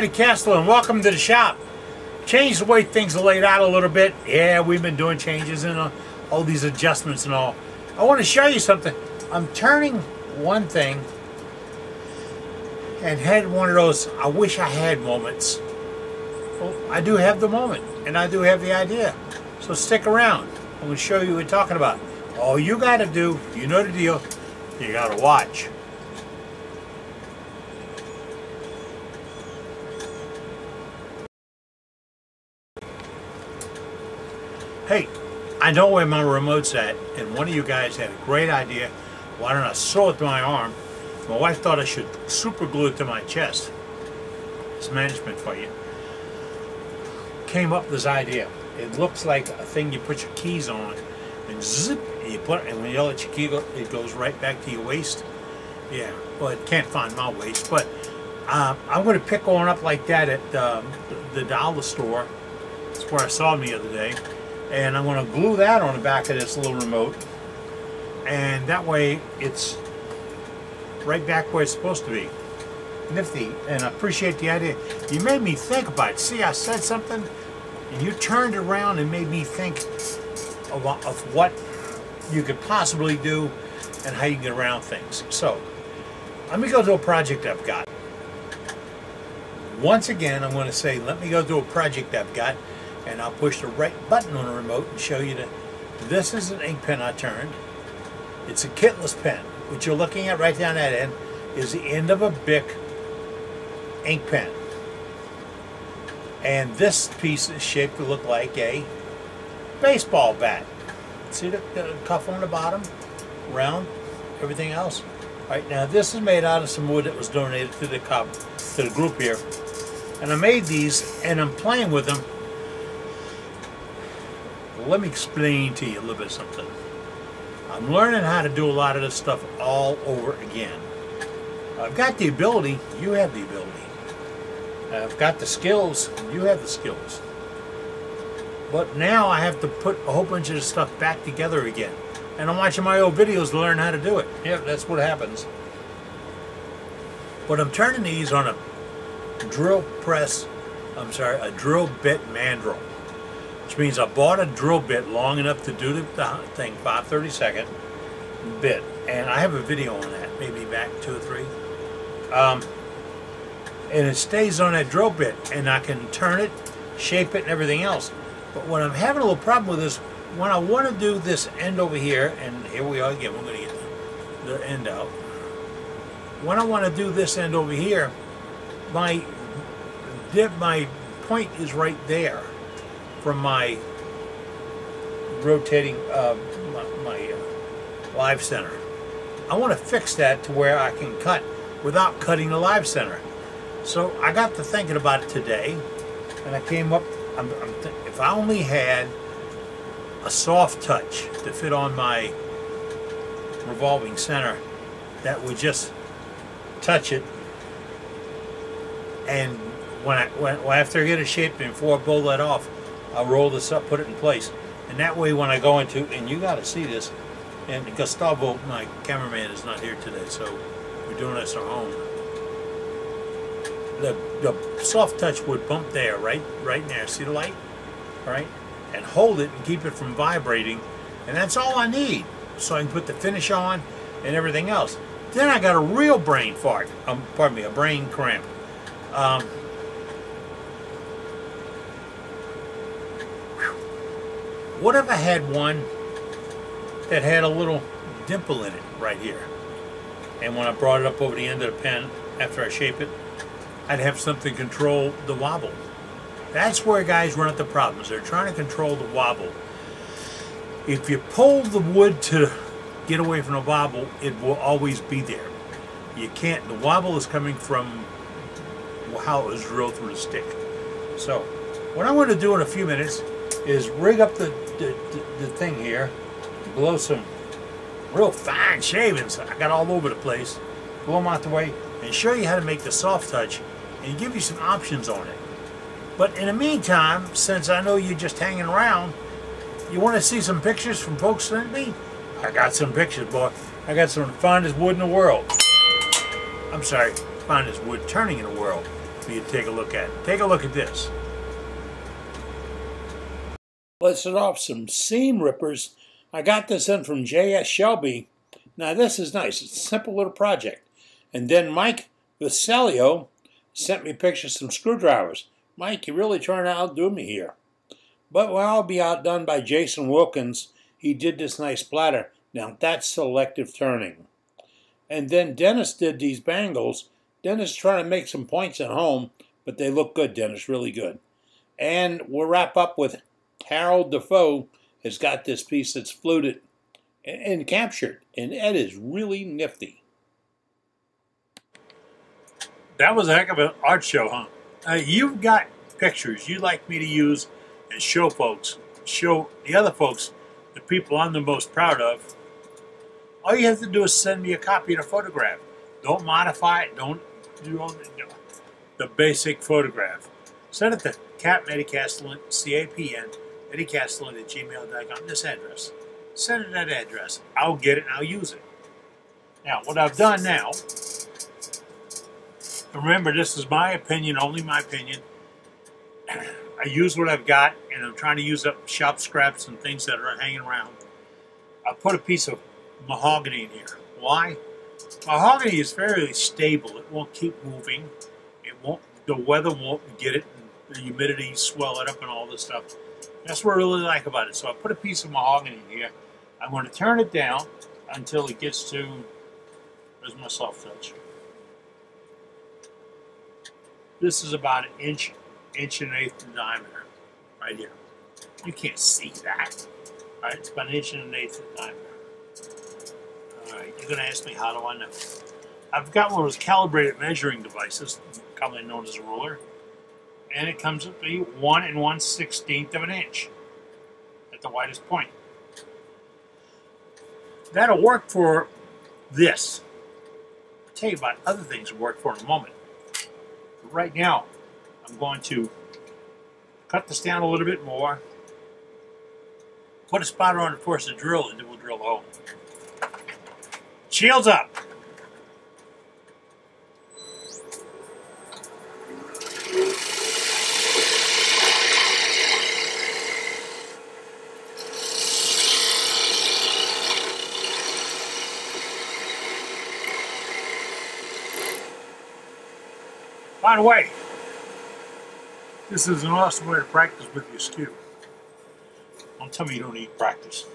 Eddie Kessler, and welcome to the shop. Changed the way things are laid out a little bit. Yeah, we've been doing changes and all these adjustments and all. I want to show you something. I'm turning one thing and had one of those I wish I had moments. Well, I do have the moment and I do have the idea. So stick around. I'm going to show you what we're talking about. All you got to do, you know the deal, you got to watch. Hey, I know where my remote's at, and one of you guys had a great idea. Why don't I sew it to my arm? My wife thought I should super glue it to my chest. It's management for you. Came up with this idea. It looks like a thing you put your keys on, and zip, you put it, and when you let your key go, it goes right back to your waist. Yeah, well, it can't find my waist, but I'm going to pick one up like that at the dollar store. That's where I saw them the other day. And I'm going to glue that on the back of this little remote, and that way it's right back where it's supposed to be. Nifty, and I appreciate the idea. You made me think about it. See, I said something and you turned around and made me think of what you could possibly do and how you can get around things. So let me go to a project I've got. Once again, I'm going to say, let me go to a project I've got, and I'll push the right button on the remote and show you that this is an ink pen I turned. It's a kitless pen. What you're looking at right down that end is the end of a Bic ink pen. And this piece is shaped to look like a baseball bat. See the cuff on the bottom? Round, everything else. All right, now this is made out of some wood that was donated to the group here. And I made these, and I'm playing with them. Let me explain to you a little bit of something. I'm learning how to do a lot of this stuff all over again. I've got the ability, you have the ability. I've got the skills, you have the skills. But now I have to put a whole bunch of this stuff back together again. And I'm watching my old videos to learn how to do it. Yeah, that's what happens. But I'm turning these on a drill bit mandrel. Which means I bought a drill bit long enough to do the thing, 5/32 bit, and I have a video on that, maybe back 2 or 3. And it stays on that drill bit, and I can turn it, shape it, and everything else. But what I'm having a little problem with is when I want to do this end over here, and here we are again, we're going to get the end out. When I want to do this end over here, my point is right there from my rotating my live center. I want to fix that to where I can cut without cutting the live center. So I got to thinking about it today, and I came up, if I only had a soft touch to fit on my revolving center that would just touch it, and after I get it shaped, before I pull that off, I'll roll this up, put it in place. And that way when I go into, and you got to see this, and Gustavo, my cameraman, is not here today, so we're doing this at home. The soft touch would bump there, right there. See the light? All right? And hold it and keep it from vibrating. And that's all I need. So I can put the finish on and everything else. Then I got a real brain fart. Pardon me, a brain cramp. What if I had one that had a little dimple in it right here? And when I brought it up over the end of the pen, after I shape it, I'd have something control the wobble. That's where guys run into problems. They're trying to control the wobble. If you pull the wood to get away from the wobble, it will always be there. You can't, the wobble is coming from how it was drilled through the stick. So, what I'm going to do in a few minutes is rig up the thing here, blow some real fine shavings I got all over the place, blow them out the way, and show you how to make the soft touch and give you some options on it. But in the meantime, since I know you're just hanging around, you want to see some pictures from folks sent me? I got some pictures, boy. I got some of the finest wood in the world. I'm sorry, finest wood turning in the world. for you to take a look at. Take a look at this. Let's set off some seam rippers. I got this in from J.S. Shelby. Now this is nice. It's a simple little project. And then Mike Vicelio sent me pictures of some screwdrivers. Mike, you're really trying to outdo me here. But well, I'll be outdone by Jason Wilkins. He did this nice splatter. Now that's selective turning. And then Dennis did these bangles. Dennis is trying to make some points at home, but they look good, Dennis, really good. And we'll wrap up with Harold Defoe has got this piece that's fluted and captured, and that is really nifty. That was a heck of an art show, huh? You've got pictures you'd like me to use and show folks, show the other folks, the people I'm the most proud of. All you have to do is send me a copy of the photograph. Don't modify it. Don't do the basic photograph. Send it to Captain Eddie Castellan, CAPN, Eddie Castellan at gmail.com. This address. Send it that address. I'll get it and I'll use it. Now, what I've done now, remember this is my opinion, only my opinion. I use what I've got, and I'm trying to use up shop scraps and things that are hanging around. I put a piece of mahogany in here. Why? Mahogany is fairly stable. It won't keep moving. It won't. The weather won't get it. And the humidity swell it up and all this stuff. That's what I really like about it. So I put a piece of mahogany in here. I'm going to turn it down until it gets to. Where's my soft touch? This is about an inch and an eighth in diameter, right here. You can't see that. All right, it's about an inch and an eighth in diameter. All right, you're going to ask me, how do I know? I've got one of those calibrated measuring devices, commonly known as a ruler, and it comes up to be 1 1/16 of an inch at the widest point. That'll work for this. I'll tell you about other things that work for in a moment. But right now, I'm going to cut this down a little bit more, put a spotter on it, force the drill, and then we'll drill a hole. Shields up. By the way, this is an awesome way to practice with your skew. Don't tell me you don't need practice.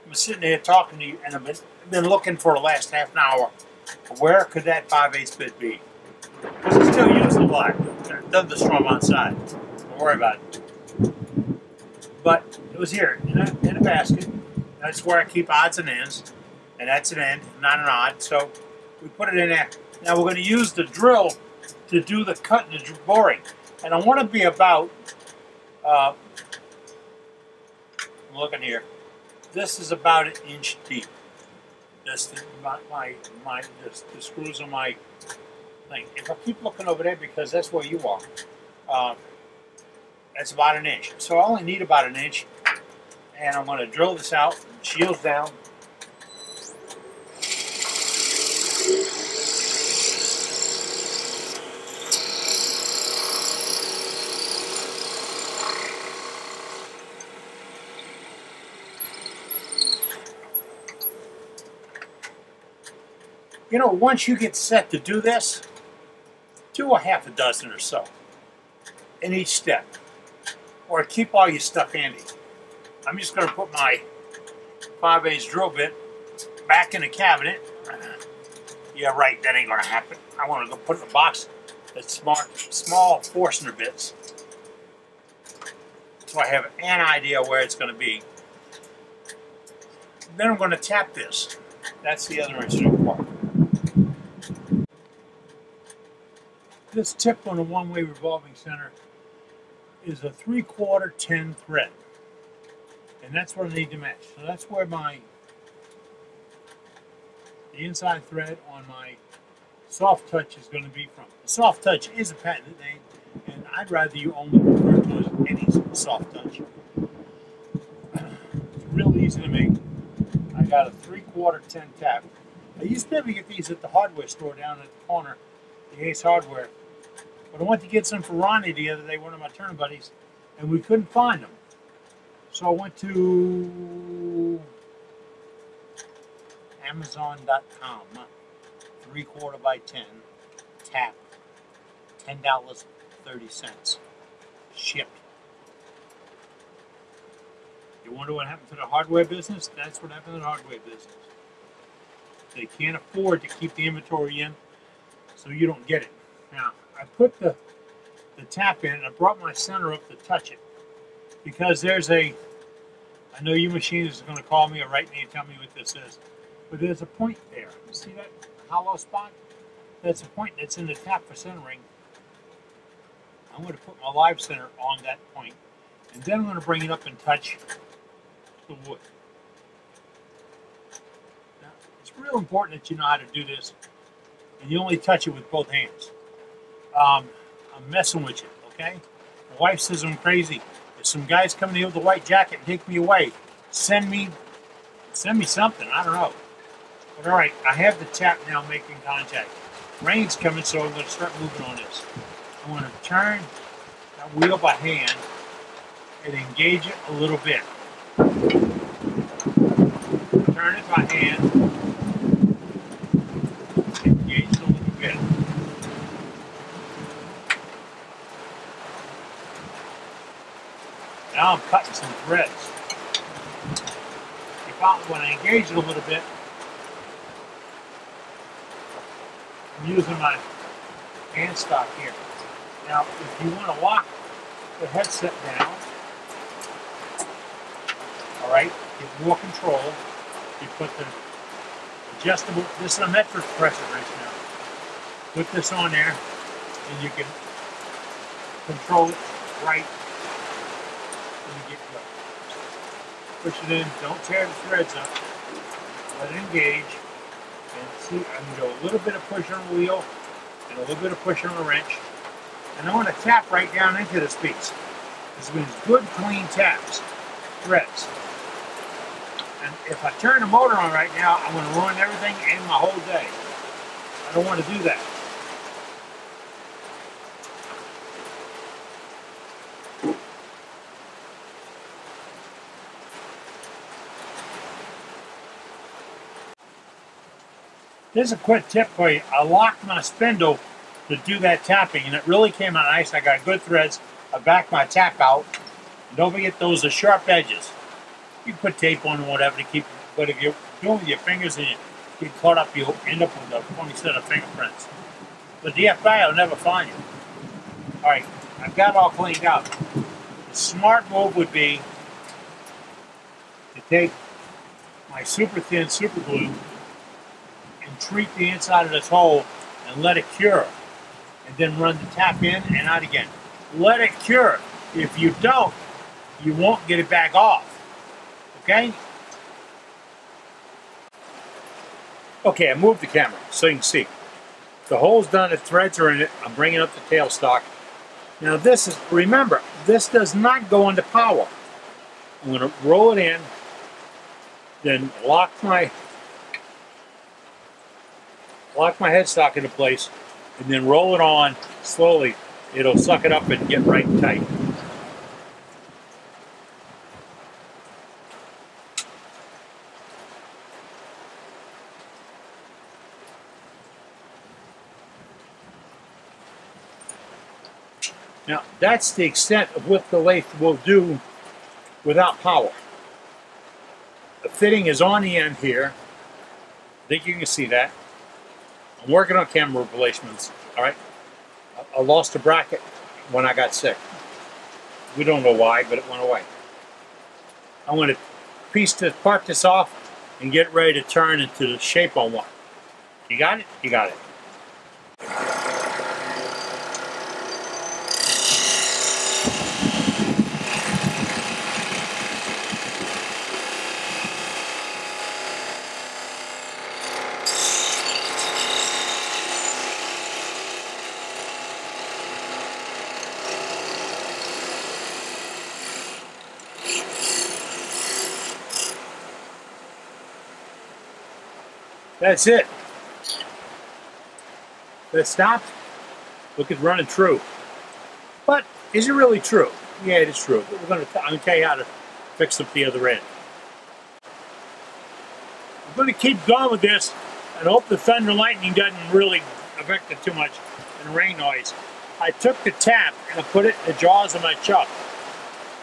I'm sitting here talking to you, and I've been looking for the last half an hour. Where could that 5/8 bit be? Because I still use the black. I've done the strum outside. Don't worry about it. But it was here in a basket. That's where I keep odds and ends. And that's an end, not an odd. So we put it in there. Now we're going to use the drill to do the cut and the boring. And I want to be about, I'm looking here, this is about 1 inch deep. That's the screws on my thing. If I keep looking over there, because that's where you are, that's about 1 inch. So I only need about 1 inch. And I'm going to drill this out, shields down. You know, once you get set to do this, do a half a dozen or so in each step, or keep all your stuff handy. I'm just going to put my 5/8 drill bit back in the cabinet. Yeah, right, that ain't going to happen. I want to go put it in a box that's small Forstner bits, so I have an idea where it's going to be. Then I'm going to tap this. That's the other interesting part. This tip on a one-way revolving center is a 3/4 10 thread, and that's what I need to match. So that's where the inside thread on my soft touch is going to be from. The soft touch is a patented name, and I'd rather you only refer to it as any soft touch. It's real easy to make. I got a 3/4 10 tap, I used to be able to get these at the hardware store down at the corner, the Ace Hardware. But I went to get some for Ronnie the other day, one of my turn buddies, and we couldn't find them. So I went to Amazon.com, 3/4 by 10, tap, $10.30, shipped. You wonder what happened to the hardware business? That's what happened to the hardware business. They can't afford to keep the inventory in, so you don't get it. Now, I put the tap in, and I brought my center up to touch it, because there's a, I know you machinists are going to call me or write me and tell me what this is, but there's a point there. You see that hollow spot? That's a point that's in the tap for centering. I'm going to put my live center on that point, and then I'm going to bring it up and touch the wood. Now, it's real important that you know how to do this, and you only touch it with both hands. I'm messing with you, okay? My wife says I'm crazy. If some guy's coming here with a white jacket and take me away, send me something. I don't know. But all right, I have the tap now making contact. Rain's coming, so I'm going to start moving on this. I'm going to turn that wheel by hand and engage it a little bit. Turn it by hand, engage it a little bit. Now I'm cutting some threads. When I engage it a little bit, I'm using my hand stock here. Now, if you want to lock the headset down, all right, get more control. You put the adjustable, this is a metric pressure wrench now. Put this on there, and you can control it right when you get going. Push it in, don't tear the threads up. Let it engage. And see, I'm going to go a little bit of push on the wheel and a little bit of push on the wrench. And I want to tap right down into this piece. This means good, clean taps, threads. And if I turn the motor on right now, I'm going to ruin everything and my whole day. I don't want to do that. Here's a quick tip for you. I locked my spindle to do that tapping, and it really came out nice. I got good threads. I backed my tap out. And don't forget those are sharp edges. You can put tape on or whatever to keep it, but if you're doing it with your fingers and you get caught up, you'll end up with a funny set of fingerprints. The DFI will never find you. All right, I've got it all cleaned out. The smart move would be to take my super thin super glue and treat the inside of this hole and let it cure. And then run the tap in and out again. Let it cure. If you don't, you won't get it back off. Okay? Okay, I moved the camera so you can see. The hole's done, the threads are in it. I'm bringing up the tailstock. Now this is, remember, this does not go into power. I'm going to roll it in, then lock my headstock into place, and then roll it on slowly. It'll suck it up and get right tight. Now, that's the extent of what the lathe will do without power. The fitting is on the end here. I think you can see that. I'm working on camera replacements, all right? I lost a bracket when I got sick. We don't know why, but it went away. I'm going to part this off and get ready to turn into the shape I want. You got it? You got it. That's it. That stopped. Look, it's running true. But is it really true? Yeah, it is true. I'm going to tell you how to fix up the other end. I'm going to keep going with this and hope the thunder and lightning doesn't really affect it too much and rain noise. I took the tap and I put it in the jaws of my chuck.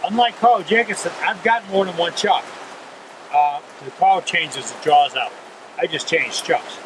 Unlike Carl Jacobson, I've got more than one chuck. The Carl changes the jaws out. I just changed chucks.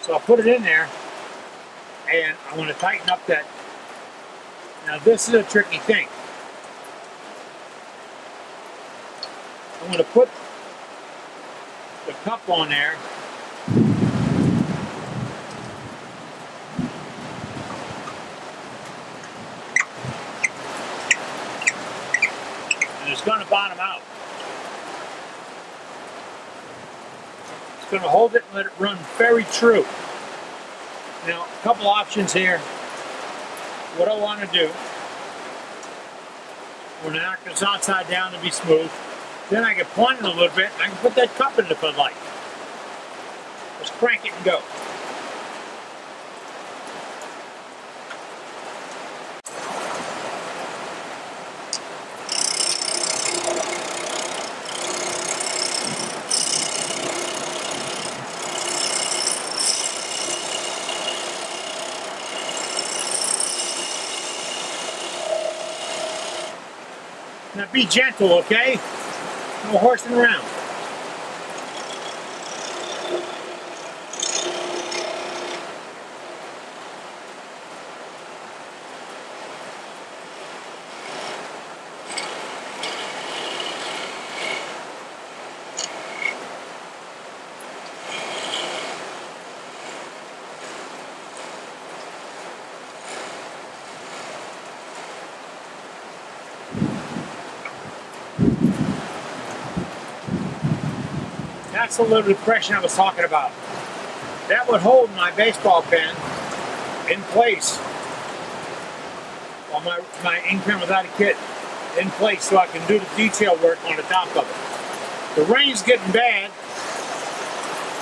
So I put it in there and I'm going to tighten up that. Now this is a tricky thing. I'm going to put the cup on there. And it's going to bottom out. It's going to hold it and let it run very true. Now, a couple options here. What I want to do, I'm going to knock this outside down to be smooth. Then I can point it a little bit and I can put that cup in if I like. Just crank it and go. Now be gentle, okay? No horsing around. That's the little depression I was talking about. That would hold my baseball pen in place, or my ink pen without a kit in place so I can do the detail work on the top of it. The rain's getting bad.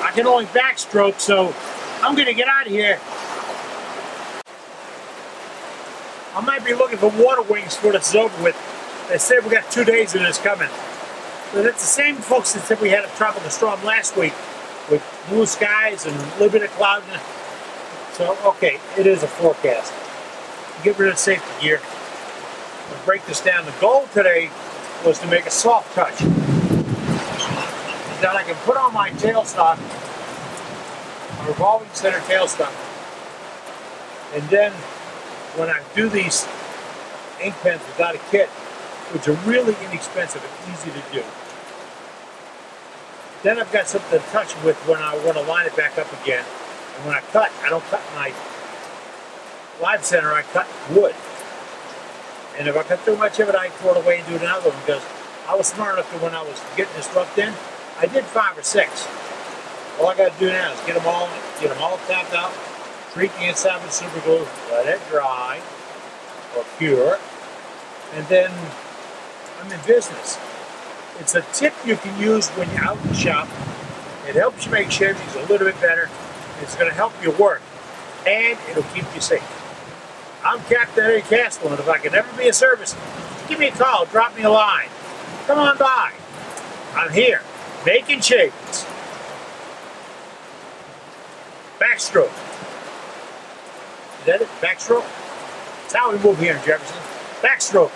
I can only backstroke, so I'm going to get out of here. I might be looking for water wings before this is over with. They said we got 2 days of this coming. But it's the same folks that said we had a tropical storm last week with blue skies and a little bit of cloud. So, okay, it is a forecast. Get rid of the safety gear. I'll break this down. The goal today was to make a soft touch that I can put on my tailstock, a revolving center tailstock. And then when I do these ink pens without a kit, which are really inexpensive and easy to do, then I've got something to touch with when I want to line it back up again. And when I cut, I don't cut my live center, I cut wood. And if I cut too much of it, I throw it away and do another one, because I was smart enough that when I was getting this roughed in, I did 5 or 6. All I got to do now is get them all tapped out, treat the inside with super glue, let it dry or cure, and then I'm in business. It's a tip you can use when you're out in the shop. It helps you make Chevys a little bit better. It's going to help you work, and it'll keep you safe. I'm Captain Eddie Castle, and if I can ever be of service, give me a call, drop me a line. Come on by. I'm here, making Chevys. Backstroke. Is that it? Backstroke? That's how we move here in Jefferson. Backstroke.